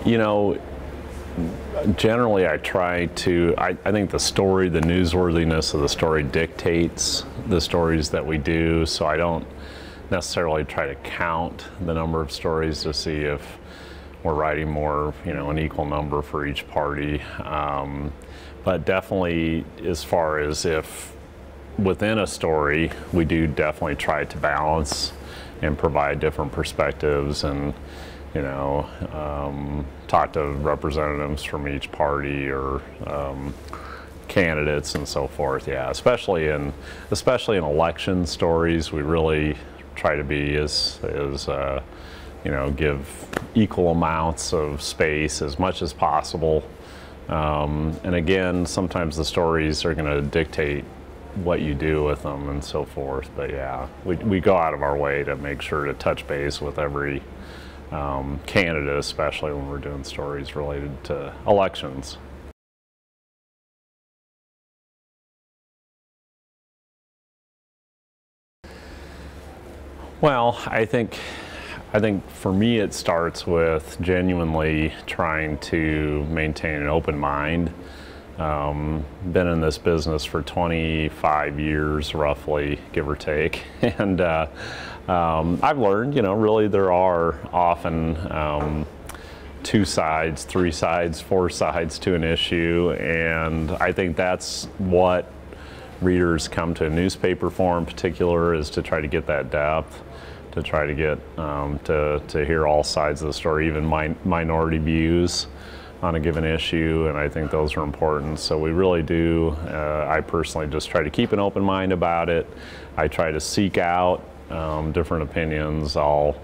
You know, generally I try to, I think the story, the newsworthiness of the story dictates the stories that we do, so I don't necessarily try to count the number of stories to see if we're writing more, you know, an equal number for each party. But definitely, as far as if within a story, we do definitely try to balance and provide different perspectives and, you know, talk to representatives from each party or candidates and so forth. Yeah, especially in election stories, we really try to be as you know, give equal amounts of space as much as possible. And again, sometimes the stories are going to dictate what you do with them and so forth. But yeah, we go out of our way to make sure to touch base with every candidate, especially when we're doing stories related to elections. Well, I think for me it starts with genuinely trying to maintain an open mind. Been in this business for 25 years, roughly, give or take, and I've learned, you know, really there are often 2 sides, 3 sides, 4 sides to an issue, and I think that's what readers come to a newspaper for in particular, is to try to get that depth, to try to get to hear all sides of the story, even minority views on a given issue, and I think those are important. So we really do, I personally just try to keep an open mind about it. I try to seek out different opinions. I'll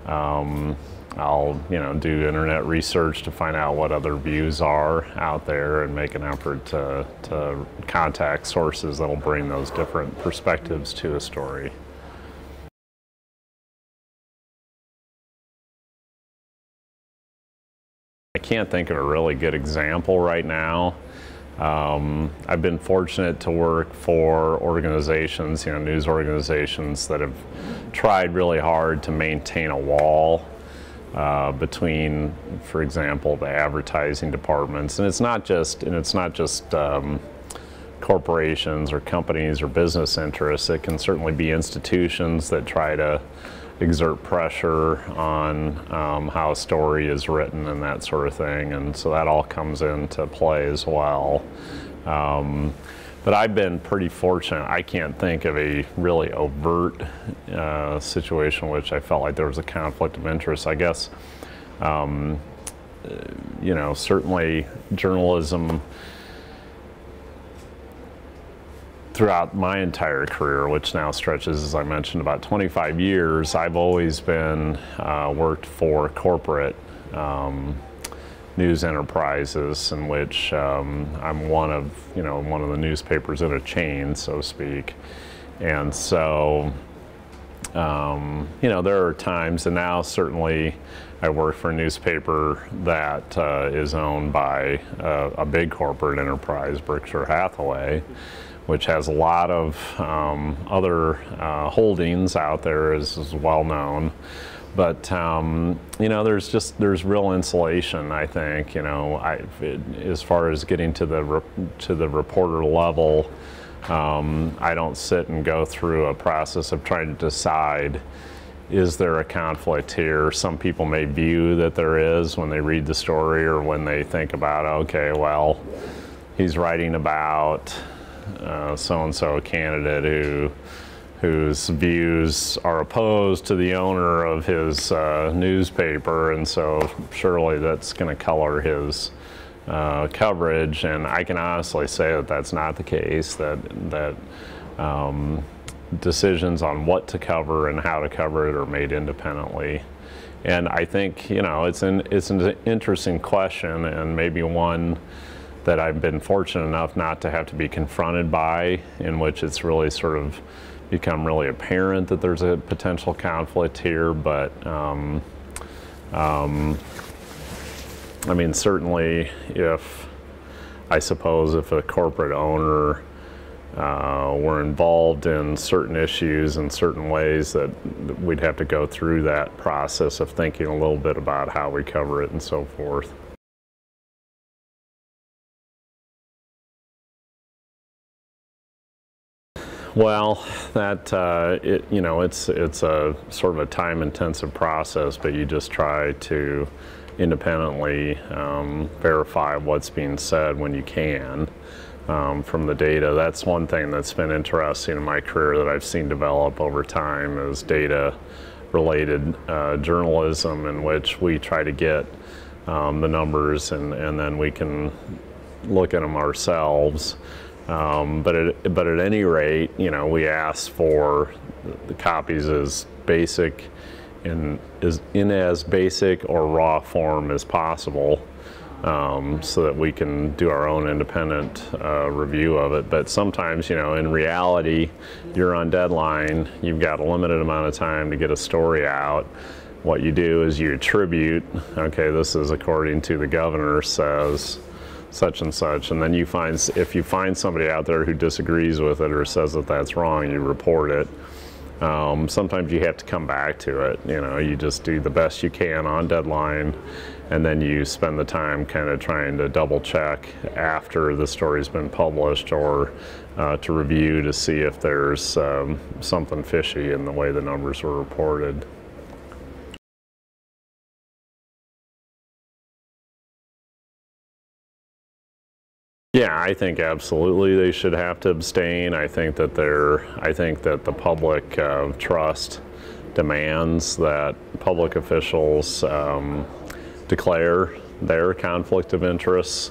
you know, do internet research to find out what other views are out there and make an effort to contact sources that will bring those different perspectives to a story. I can't think of a really good example right now. I've been fortunate to work for organizations, you know, news organizations that have tried really hard to maintain a wall between, for example, the advertising departments, and it's not just corporations or companies or business interests. It can certainly be institutions that try to exert pressure on how a story is written and that sort of thing, and so that all comes into play as well. But I've been pretty fortunate. I can't think of a really overt situation in which I felt like there was a conflict of interest. I guess, you know, certainly journalism throughout my entire career, which now stretches, as I mentioned, about 25 years, I've always been worked for corporate news enterprises in which I'm one of the newspapers in a chain, so to speak. And so, you know, there are times, and now certainly I work for a newspaper that is owned by a big corporate enterprise, Berkshire Hathaway, which has a lot of other holdings out there, is well known. But you know, there's real insulation, I think. You know, as far as getting to the reporter level, I don't sit and go through a process of trying to decide, is there a conflict here? Some people may view that there is when they read the story, or when they think about, okay, well, he's writing about so-and-so candidate whose views are opposed to the owner of his newspaper, and so surely that's going to color his coverage. And I can honestly say that that's not the case, that decisions on what to cover and how to cover it are made independently. And I think, you know, it's an interesting question, and maybe one that I've been fortunate enough not to have to be confronted by, in which it's really sort of become really apparent that there's a potential conflict here. But I mean, certainly if a corporate owner were involved in certain issues in certain ways, that we'd have to go through that process of thinking a little bit about how we cover it and so forth. Well, that it's a sort of a time-intensive process, but you just try to independently verify what's being said when you can from the data. That's one thing that's been interesting in my career that I've seen develop over time, is data-related journalism, in which we try to get the numbers and then we can look at them ourselves. But at any rate, we ask for the copies as basic in as basic or raw form as possible, so that we can do our own independent review of it. But sometimes, in reality, you're on deadline, you've got a limited amount of time to get a story out. What you do is you attribute, okay, this is according to the governor says such and such, and then if you find somebody out there who disagrees with it or says that that's wrong, you report it. Sometimes you have to come back to it. You just do the best you can on deadline, and then you spend the time kind of trying to double check after the story's been published, or to review to see if there's something fishy in the way the numbers were reported. Yeah, I think absolutely they should have to abstain. I think that the public trust demands that public officials declare their conflict of interests,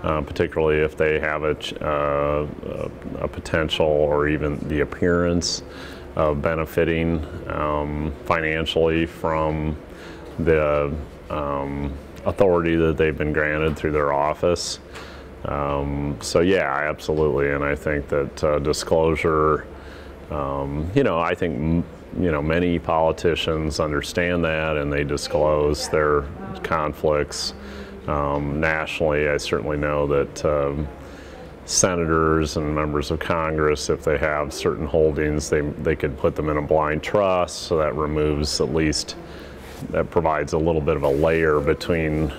particularly if they have a potential or even the appearance of benefiting financially from the authority that they've been granted through their office. So yeah, absolutely, and I think that disclosure, I think many politicians understand that, and they disclose their conflicts. Nationally, I certainly know that senators and members of Congress, if they have certain holdings, they could put them in a blind trust, so that removes, at least that provides a little bit of a layer between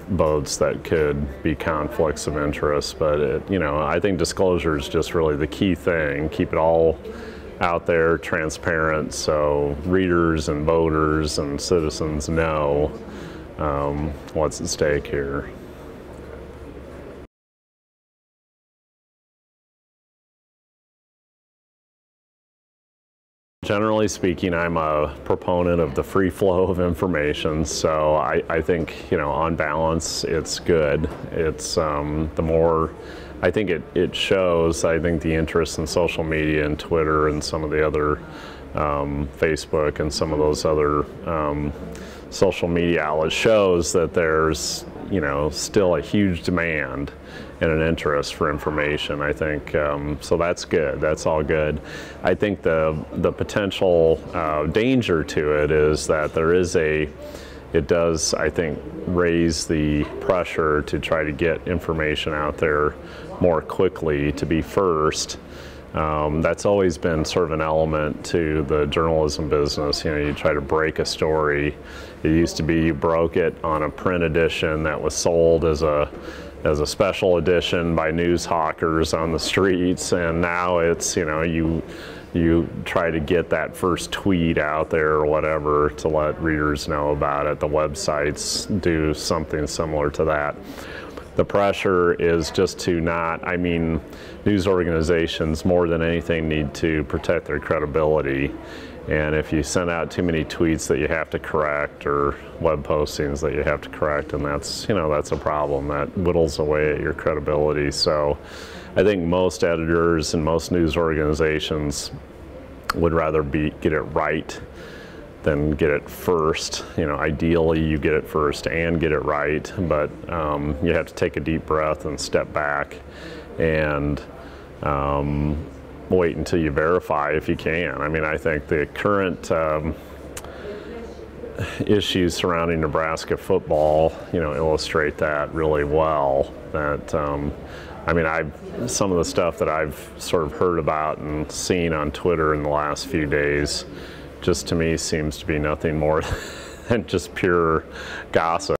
votes that could be conflicts of interest. But I think disclosure is just really the key thing. Keep it all out there, transparent, so readers and voters and citizens know what's at stake here. Generally speaking, I'm a proponent of the free flow of information, so I think, on balance, it's good. It's the more, I think it shows, I think the interest in social media and Twitter and some of the other, Facebook and some of those other social media outlets shows that there's, still a huge demand and an interest for information. I think so. That's good. That's all good. I think the potential danger to it is that it does, I think, raise the pressure to try to get information out there more quickly, to be first. That's always been sort of an element to the journalism business. You try to break a story. It used to be you broke it on a print edition that was sold as a special edition by news hawkers on the streets, and now it's, you try to get that first tweet out there or whatever to let readers know about it. The websites do something similar to that. The pressure is just to not, news organizations more than anything need to protect their credibility. And if you send out too many tweets that you have to correct, or web postings that you have to correct, and that's a problem. That whittles away at your credibility. So I think most editors and most news organizations would rather get it right than get it first. Ideally you get it first and get it right, but you have to take a deep breath and step back and wait until you verify if you can. I think the current issues surrounding Nebraska football, illustrate that really well. That I mean, some of the stuff that I've sort of heard about and seen on Twitter in the last few days, just to me seems to be nothing more than just pure gossip.